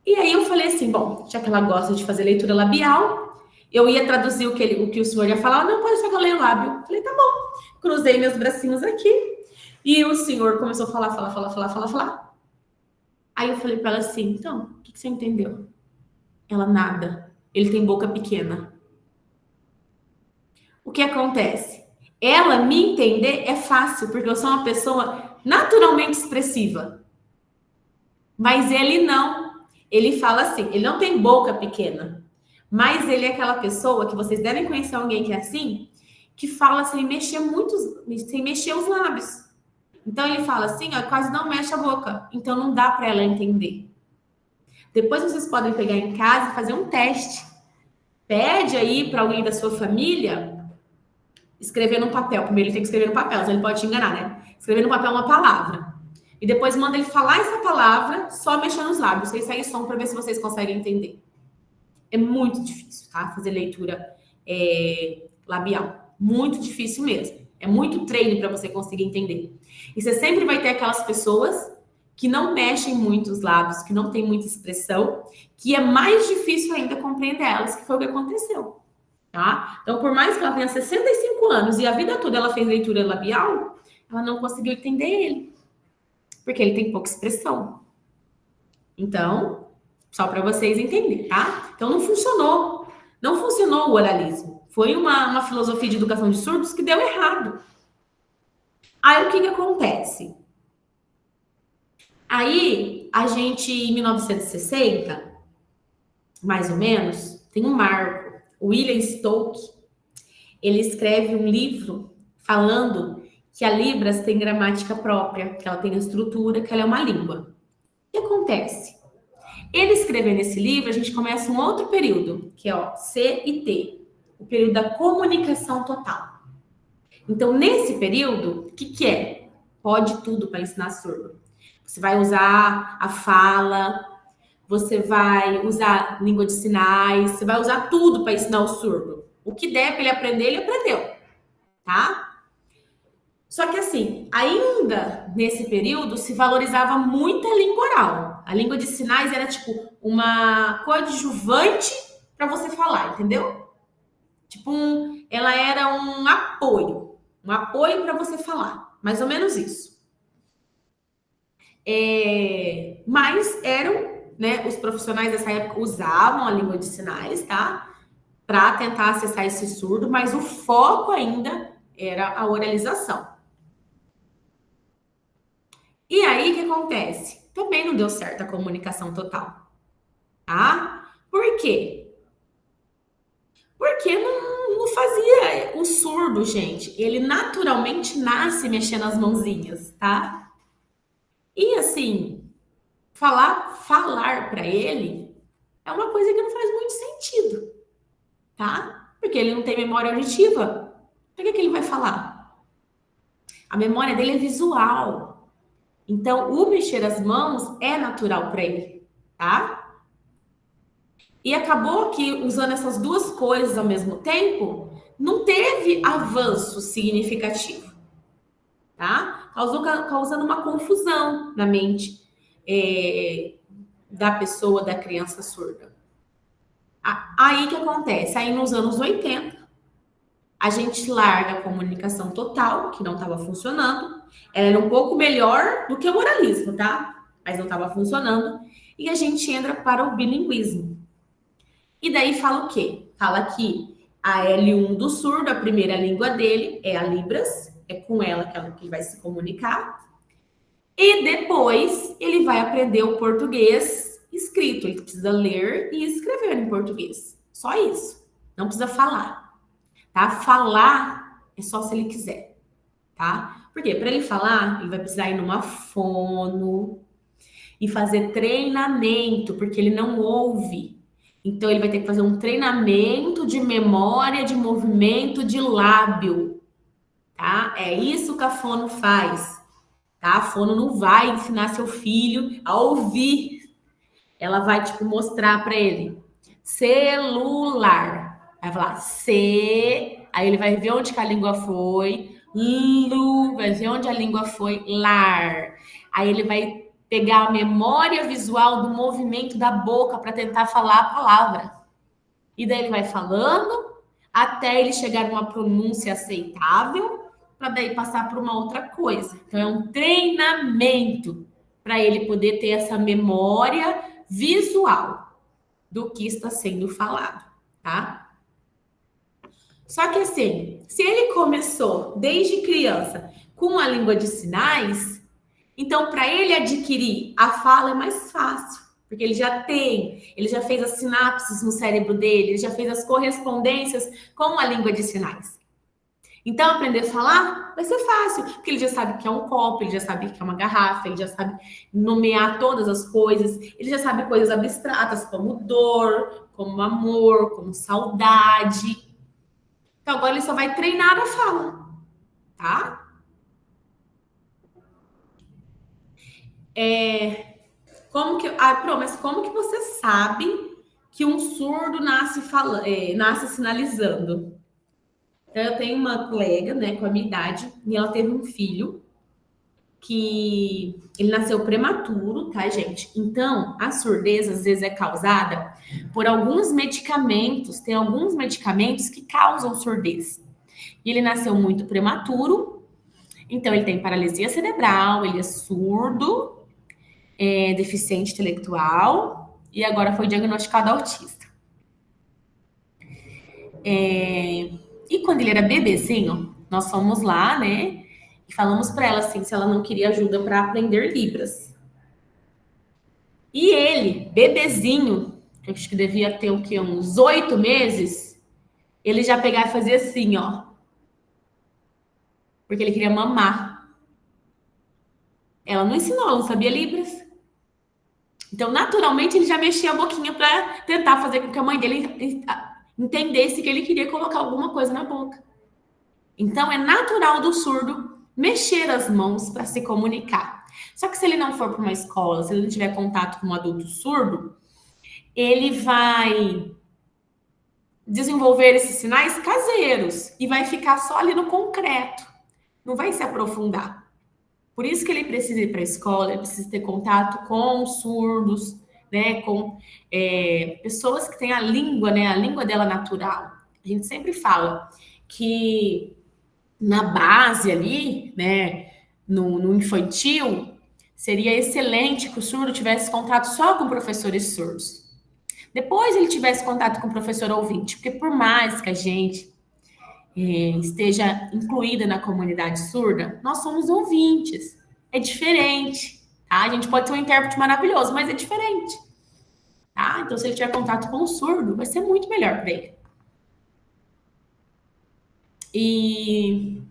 E aí eu falei assim, bom, já que ela gosta de fazer leitura labial, eu ia traduzir o que o senhor ia falar, não, pode ser que eu leia o lábio. Falei, tá bom. Cruzei meus bracinhos aqui, e o senhor começou a falar. Aí eu falei para ela assim, então, o que você entendeu? Ela, nada. Ele tem boca pequena. O que acontece? Ela me entender é fácil, porque eu sou uma pessoa naturalmente expressiva. Mas ele não. Ele fala assim, ele não tem boca pequena. Mas ele é aquela pessoa que vocês devem conhecer alguém que é assim, que fala sem mexer sem mexer os lábios. Então ele fala assim, ó, quase não mexe a boca. Então não dá para ela entender. Depois vocês podem pegar em casa e fazer um teste. Pede aí para alguém da sua família escrever no papel. Primeiro ele tem que escrever no papel, senão ele pode te enganar, né? Escrever no papel uma palavra. E depois manda ele falar essa palavra só mexendo os lábios, sem sair som, para ver se vocês conseguem entender. É muito difícil, tá? Fazer leitura labial. Muito difícil mesmo. É muito treino para você conseguir entender. E você sempre vai ter aquelas pessoas que não mexem muito os lábios, que não tem muita expressão, que é mais difícil ainda compreender elas, que foi o que aconteceu. Tá? Então, por mais que ela tenha 65 anos e a vida toda ela fez leitura labial, ela não conseguiu entender ele. Porque ele tem pouca expressão. Então, só para vocês entenderem, tá? Então, não funcionou. Não funcionou o oralismo. Foi uma filosofia de educação de surdos que deu errado. Aí, o que acontece? Aí, a gente, em 1960, mais ou menos, tem um marco. O William Stoke, ele escreve um livro falando que a Libras tem gramática própria, que ela tem estrutura, que ela é uma língua. O que acontece? Ele escrevendo nesse livro, a gente começa um outro período, que é ó, C e T, o período da comunicação total. Então, nesse período, o que é? Pode tudo para ensinar surdo. Você vai usar a fala, você vai usar língua de sinais, você vai usar tudo para ensinar o surdo. O que der para ele aprender, ele aprendeu, tá? Só que assim, ainda nesse período se valorizava muito a língua oral. A língua de sinais era tipo uma coadjuvante para você falar, entendeu? Tipo ela era um apoio para você falar, mais ou menos isso. Mas eram, né, os profissionais dessa época usavam a língua de sinais, tá? Para tentar acessar esse surdo, mas o foco ainda era a oralização. E aí, o que acontece? Também não deu certo a comunicação total, tá? Por quê? Porque não fazia o surdo, gente. Ele naturalmente nasce mexendo as mãozinhas, tá? E assim, falar para ele é uma coisa que não faz muito sentido, tá? Porque ele não tem memória auditiva. Por que ele vai falar? A memória dele é visual. Então, o mexer as mãos é natural para ele, tá? E acabou que, usando essas duas coisas ao mesmo tempo, não teve avanço significativo, tá? Causando uma confusão na mente da pessoa, da criança surda. Aí que acontece? Aí nos anos 80, a gente larga a comunicação total, que não estava funcionando. Ela era um pouco melhor do que o oralismo, tá? Mas não estava funcionando. E a gente entra para o bilinguismo. E daí fala o quê? Fala que a L1 do surdo, a primeira língua dele, é a Libras. É com ela que ele vai se comunicar. E depois ele vai aprender o português escrito. Ele precisa ler e escrever em português. Só isso. Não precisa falar. Tá? Falar é só se ele quiser, tá? Porque para ele falar, ele vai precisar ir numa fono e fazer treinamento, porque ele não ouve. Então ele vai ter que fazer um treinamento de memória, de movimento de lábio, tá? É isso que a fono faz, tá? A fono não vai ensinar seu filho a ouvir. Ela vai, tipo, mostrar para ele. Celular. Vai falar C. Aí ele vai ver onde que a língua foi. Lu. Vai ver onde a língua foi. Lar. Aí ele vai pegar a memória visual do movimento da boca para tentar falar a palavra. E daí ele vai falando até ele chegar numa pronúncia aceitável, para daí passar para uma outra coisa. Então é um treinamento para ele poder ter essa memória visual do que está sendo falado, tá? Só que assim, se ele começou desde criança com a língua de sinais, então para ele adquirir a fala é mais fácil, porque ele já fez as sinapses no cérebro dele, ele já fez as correspondências com a língua de sinais. Então, aprender a falar vai ser fácil, porque ele já sabe o que é um copo, ele já sabe o que é uma garrafa, ele já sabe nomear todas as coisas, ele já sabe coisas abstratas como dor, como amor, como saudade. Então, agora ele só vai treinar a fala, tá? Mas como que você sabe que um surdo nasce sinalizando? Então, eu tenho uma colega, né, com a minha idade, e ela teve um filho que ele nasceu prematuro, tá, gente? Então, a surdez às vezes é causada por alguns medicamentos, tem alguns medicamentos que causam surdez. E ele nasceu muito prematuro, então ele tem paralisia cerebral, ele é surdo, é deficiente intelectual e agora foi diagnosticado autista. E quando ele era bebezinho, nós fomos lá, né? E falamos para ela assim, se ela não queria ajuda para aprender Libras. E ele, bebezinho, que eu acho que devia ter o quê? Uns 8 meses, ele já pegava e fazia assim, ó. Porque ele queria mamar. Ela não ensinou, ela não sabia Libras. Então, naturalmente, ele já mexia a boquinha para tentar fazer com que a mãe dele entendesse que ele queria colocar alguma coisa na boca. Então, é natural do surdo mexer as mãos para se comunicar. Só que se ele não for para uma escola, se ele não tiver contato com um adulto surdo, ele vai desenvolver esses sinais caseiros e vai ficar só ali no concreto, não vai se aprofundar. Por isso que ele precisa ir para a escola, ele precisa ter contato com surdos, né, com pessoas que têm a língua, né, a língua dela natural. A gente sempre fala que na base ali, né, no infantil, seria excelente que o surdo tivesse contato só com professores surdos. Depois ele tivesse contato com o professor ouvinte, porque por mais que a gente esteja incluída na comunidade surda, nós somos ouvintes. É diferente, tá? A gente pode ser um intérprete maravilhoso, mas é diferente, tá? Então, se ele tiver contato com o surdo, vai ser muito melhor para ele. E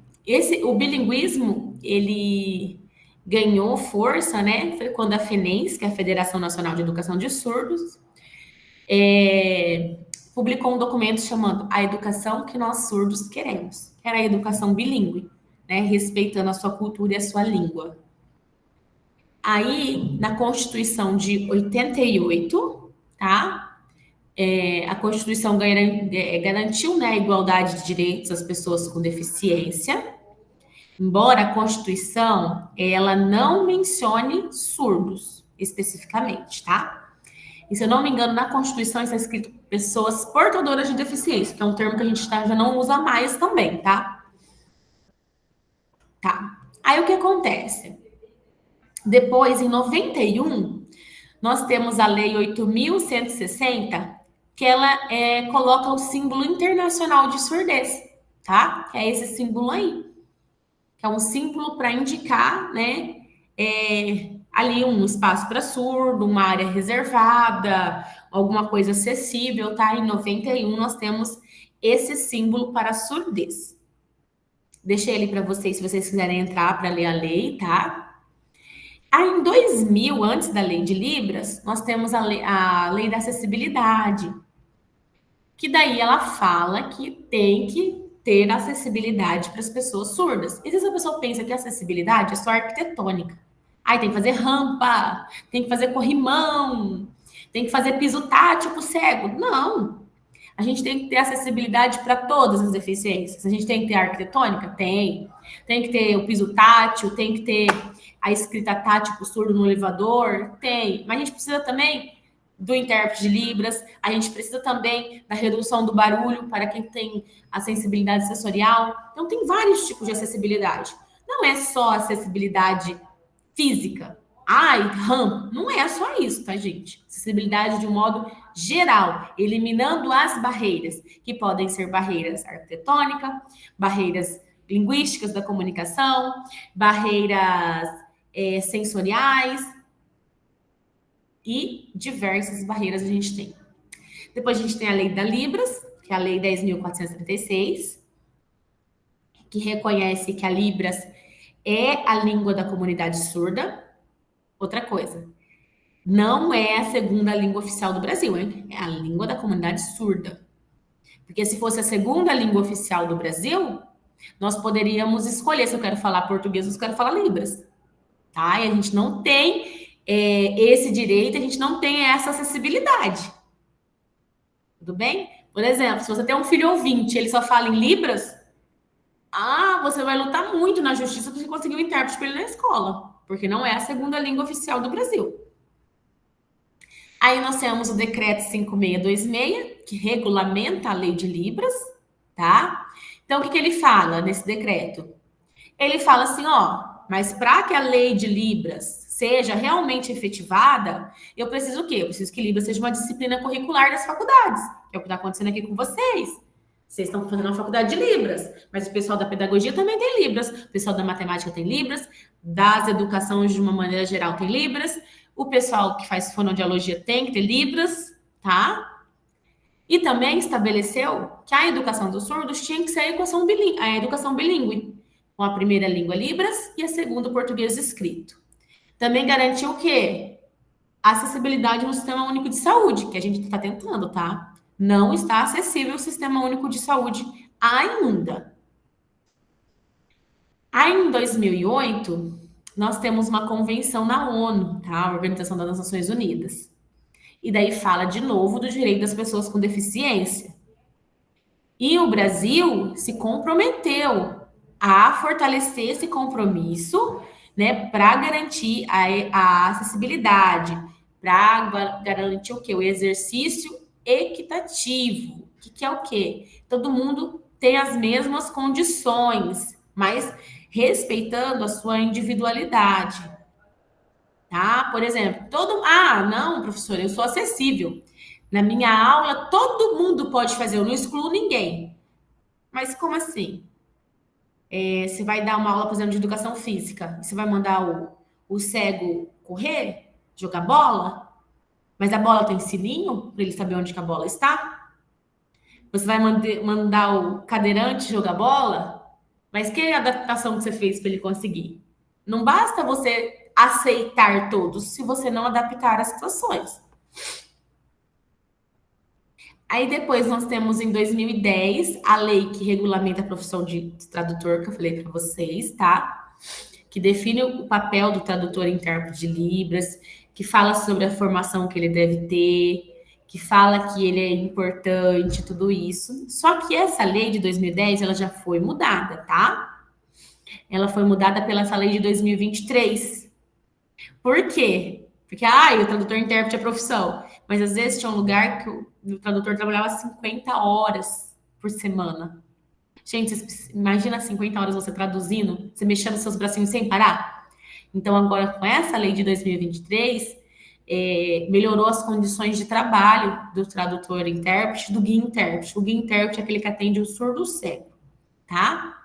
o bilinguismo, ele ganhou força, né? Foi quando a FENES, que é a Federação Nacional de Educação de Surdos, publicou um documento chamando A Educação que Nós Surdos Queremos, que era a educação bilíngue, né? Respeitando a sua cultura e a sua língua. Aí, na Constituição de 88, tá? A Constituição garantiu, né, a igualdade de direitos às pessoas com deficiência, embora a Constituição ela não mencione surdos especificamente, tá? E se eu não me engano, na Constituição está escrito pessoas portadoras de deficiência, que é um termo que a gente já não usa mais também, tá? Tá. Aí o que acontece? Depois, em 91, nós temos a Lei 8.160, que ela coloca o símbolo internacional de surdez, tá? Que é esse símbolo aí. Que é um símbolo para indicar, né? Ali um espaço para surdo, uma área reservada, alguma coisa acessível, tá? Em 91 nós temos esse símbolo para surdez. Deixei ele para vocês, se vocês quiserem entrar para ler a lei, tá? Aí, em 2000, antes da lei de Libras, nós temos a lei da acessibilidade, que daí ela fala que tem que ter acessibilidade para as pessoas surdas. E se a pessoa pensa que acessibilidade é só arquitetônica, aí tem que fazer rampa, tem que fazer corrimão. Tem que fazer piso tático cego? Não. A gente tem que ter acessibilidade para todas as deficiências. A gente tem que ter a arquitetônica? Tem. Tem que ter o piso tátil, tem que ter a escrita tático surdo no elevador? Tem. Mas a gente precisa também do intérprete de Libras, a gente precisa também da redução do barulho para quem tem a sensibilidade sensorial. Então, tem vários tipos de acessibilidade. Não é só acessibilidade física. Ai, rampa. Não é só isso, tá, gente? Acessibilidade de um modo geral, eliminando as barreiras, que podem ser barreiras arquitetônicas, barreiras linguísticas da comunicação, barreiras sensoriais e diversas barreiras a gente tem. Depois a gente tem a lei da Libras, que é a lei 10.436, que reconhece que a Libras é a língua da comunidade surda. Outra coisa, não é a segunda língua oficial do Brasil, hein? É a língua da comunidade surda. Porque se fosse a segunda língua oficial do Brasil, nós poderíamos escolher se eu quero falar português ou se eu quero falar Libras. Tá? E a gente não tem esse direito, a gente não tem essa acessibilidade. Tudo bem? Por exemplo, se você tem um filho ouvinte, ele só fala em Libras, você vai lutar muito na justiça para você conseguir um intérprete para ele na escola, porque não é a segunda língua oficial do Brasil. Aí nós temos o decreto 5626, que regulamenta a lei de Libras, tá? Então, o que ele fala nesse decreto? Ele fala assim, mas para que a lei de Libras seja realmente efetivada, eu preciso o quê? Eu preciso que Libras seja uma disciplina curricular das faculdades, que é o que está acontecendo aqui com vocês. Vocês estão fazendo uma faculdade de Libras, mas o pessoal da pedagogia também tem Libras, o pessoal da matemática tem Libras, das educações de uma maneira geral tem Libras, o pessoal que faz fonoaudiologia tem que ter Libras, tá? E também estabeleceu que a educação dos surdos tinha que ser a educação bilíngue, com a primeira língua Libras e a segunda português escrito. Também garantiu o quê? A acessibilidade no Sistema Único de Saúde, que a gente está tentando, tá? Não está acessível o Sistema Único de Saúde ainda. Aí, em 2008, nós temos uma convenção na ONU, tá? A Organização das Nações Unidas. E daí fala de novo do direito das pessoas com deficiência. E o Brasil se comprometeu a fortalecer esse compromisso, né, para garantir a acessibilidade, para garantir o quê? O exercício equitativo. Que é o quê? Todo mundo tem as mesmas condições, mas respeitando a sua individualidade. Tá? Por exemplo, não, professor, eu sou acessível. Na minha aula, todo mundo pode fazer, eu não excluo ninguém. Mas como assim? Você vai dar uma aula, por exemplo, de educação física, você vai mandar o cego correr, jogar bola, mas a bola tem sininho para ele saber onde que a bola está? Você vai mandar o cadeirante jogar bola, mas que adaptação que você fez para ele conseguir? Não basta você aceitar todos se você não adaptar as situações. Aí depois nós temos em 2010 a lei que regulamenta a profissão de tradutor, que eu falei para vocês, tá? Que define o papel do tradutor e intérprete de Libras, que fala sobre a formação que ele deve ter, que fala que ele é importante, tudo isso. Só que essa lei de 2010, ela já foi mudada, tá? Ela foi mudada pela essa lei de 2023. Por quê? Porque, o tradutor e intérprete é profissão. Mas às vezes tinha um lugar que o tradutor trabalhava 50 horas por semana. Gente, imagina 50 horas você traduzindo, você mexendo seus bracinhos sem parar. Então, agora, com essa lei de 2023, melhorou as condições de trabalho do tradutor e intérprete, do guia intérprete. O guia intérprete é aquele que atende o surdo cego, tá?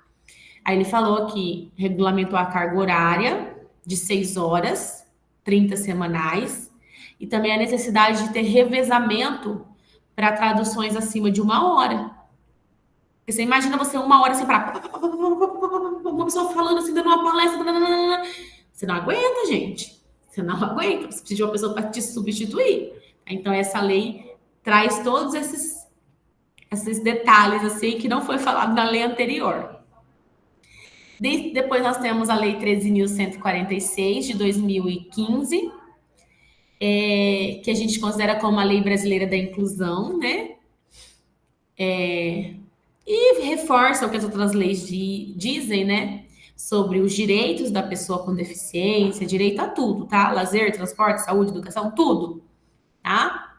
Aí ele falou que regulamentou a carga horária de 6 horas, 30 semanais, e também a necessidade de ter revezamento para traduções acima de 1 hora. Porque você imagina você 1 hora sem parar, uma pessoa falando assim, dando uma palestra, você não aguenta, gente. Você não aguenta, você precisa de uma pessoa para te substituir. Então, essa lei traz todos esses detalhes assim que não foi falado na lei anterior. Depois nós temos a lei 13.146 de 2015, que a gente considera como a Lei Brasileira da Inclusão, né? E reforça o que as outras leis dizem, né? Sobre os direitos da pessoa com deficiência, direito a tudo, tá? Lazer, transporte, saúde, educação, tudo, tá?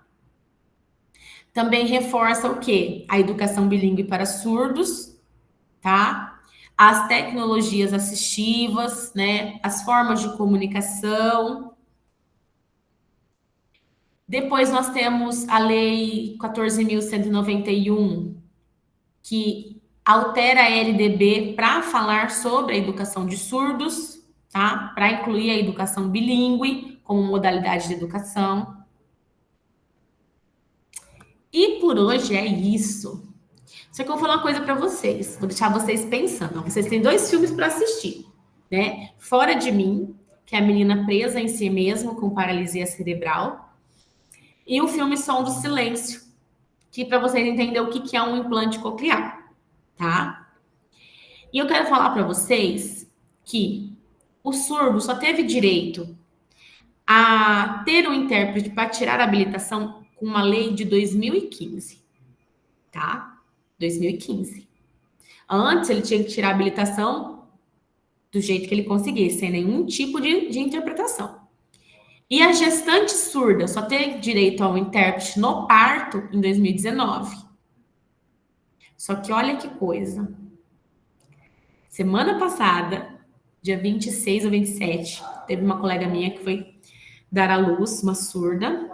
Também reforça o quê? A educação bilíngue para surdos, tá? As tecnologias assistivas, né? As formas de comunicação. Depois nós temos a Lei 14.191, que altera a LDB para falar sobre a educação de surdos, tá? Para incluir a educação bilíngue como modalidade de educação. E por hoje é isso. Só que eu vou falar uma coisa para vocês, vou deixar vocês pensando. Vocês têm 2 filmes para assistir, né? Fora de Mim, que é a menina presa em si mesma com paralisia cerebral, e o filme Som do Silêncio, que para vocês entenderem o que é um implante coclear, tá? E eu quero falar para vocês que o surdo só teve direito a ter um intérprete para tirar a habilitação com uma lei de 2015, tá? 2015. Antes ele tinha que tirar a habilitação do jeito que ele conseguisse, sem nenhum tipo de interpretação. E a gestante surda só teve direito ao intérprete no parto em 2019. Só que olha que coisa. Semana passada, dia 26 ou 27, teve uma colega minha que foi dar à luz, uma surda,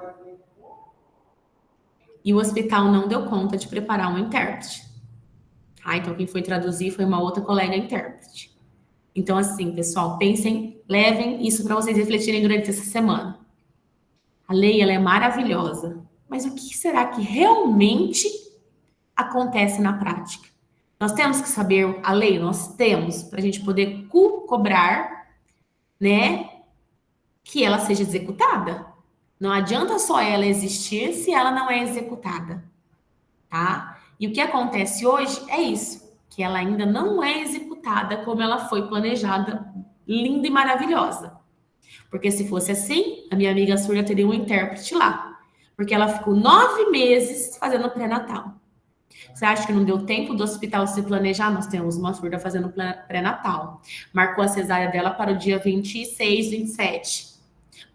e o hospital não deu conta de preparar um intérprete. Então quem foi traduzir foi uma outra colega intérprete. Então, assim, pessoal, pensem, levem isso para vocês refletirem durante essa semana. A lei, ela é maravilhosa, mas o que será que realmente acontece na prática? Nós temos que saber a lei, nós temos, para a gente poder cobrar, né, que ela seja executada. Não adianta só ela existir se ela não é executada, tá? E o que acontece hoje é isso, que ela ainda não é executada como ela foi planejada, linda e maravilhosa. Porque se fosse assim, a minha amiga surda teria um intérprete lá. Porque ela ficou 9 meses fazendo pré-natal. Você acha que não deu tempo do hospital se planejar? Nós temos uma surda fazendo pré-natal. Marcou a cesárea dela para o dia 26, 27.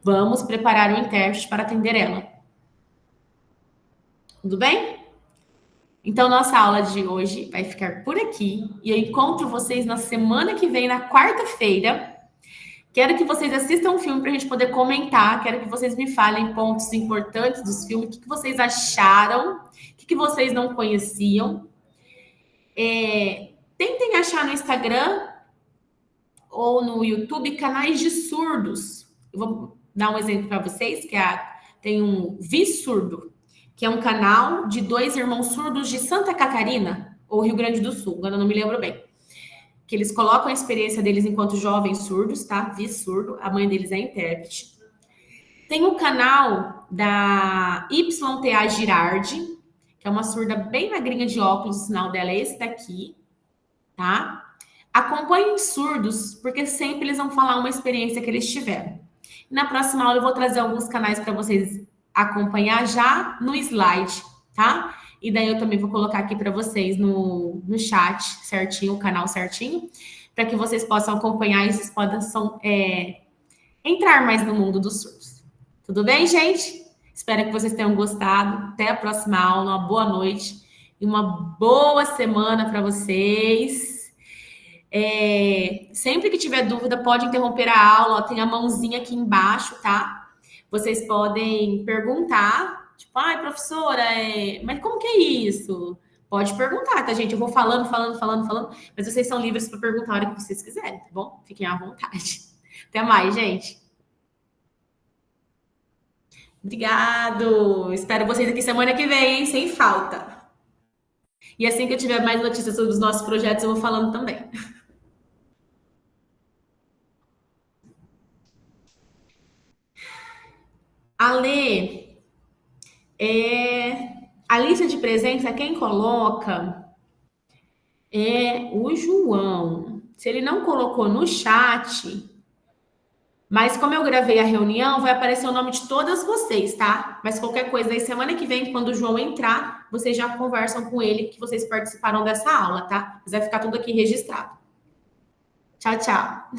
Vamos preparar o intérprete para atender ela. Tudo bem? Então, nossa aula de hoje vai ficar por aqui. E eu encontro vocês na semana que vem, na quarta-feira. Quero que vocês assistam um filme para a gente poder comentar. Quero que vocês me falem pontos importantes dos filmes. O que vocês acharam? O que vocês não conheciam? Tentem achar no Instagram ou no YouTube canais de surdos. Eu vou dar um exemplo para vocês, que tem um Vi Surdo, que é um canal de 2 irmãos surdos de Santa Catarina, ou Rio Grande do Sul, agora eu não me lembro bem. Que eles colocam a experiência deles enquanto jovens surdos, tá? Vi Surdo, a mãe deles é intérprete. Tem o canal da YTA Girardi, que é uma surda bem magrinha de óculos, o sinal dela é esse daqui, tá? Acompanhem surdos, porque sempre eles vão falar uma experiência que eles tiveram. Na próxima aula eu vou trazer alguns canais para vocês acompanhar já no slide, tá? E daí eu também vou colocar aqui para vocês no chat certinho, o canal certinho, para que vocês possam acompanhar e vocês possam entrar mais no mundo dos surdos. Tudo bem, gente? Espero que vocês tenham gostado. Até a próxima aula, uma boa noite e uma boa semana para vocês. Sempre que tiver dúvida, pode interromper a aula, ó, tem a mãozinha aqui embaixo, tá? Vocês podem perguntar, tipo, ai, professora, mas como que é isso? Pode perguntar, tá, gente? Eu vou falando, mas vocês são livres para perguntar a hora que vocês quiserem, tá bom? Fiquem à vontade. Até mais, gente. Obrigado! Espero vocês aqui semana que vem, hein? Sem falta. E assim que eu tiver mais notícias sobre os nossos projetos, eu vou falando também. A Lê, a lista de presença, quem coloca é o João. Se ele não colocou no chat, Mas como eu gravei a reunião, vai aparecer o nome de todas vocês, tá? Mas qualquer coisa aí, semana que vem, quando o João entrar, vocês já conversam com ele que vocês participaram dessa aula, tá? Mas vai ficar tudo aqui registrado. Tchau, tchau.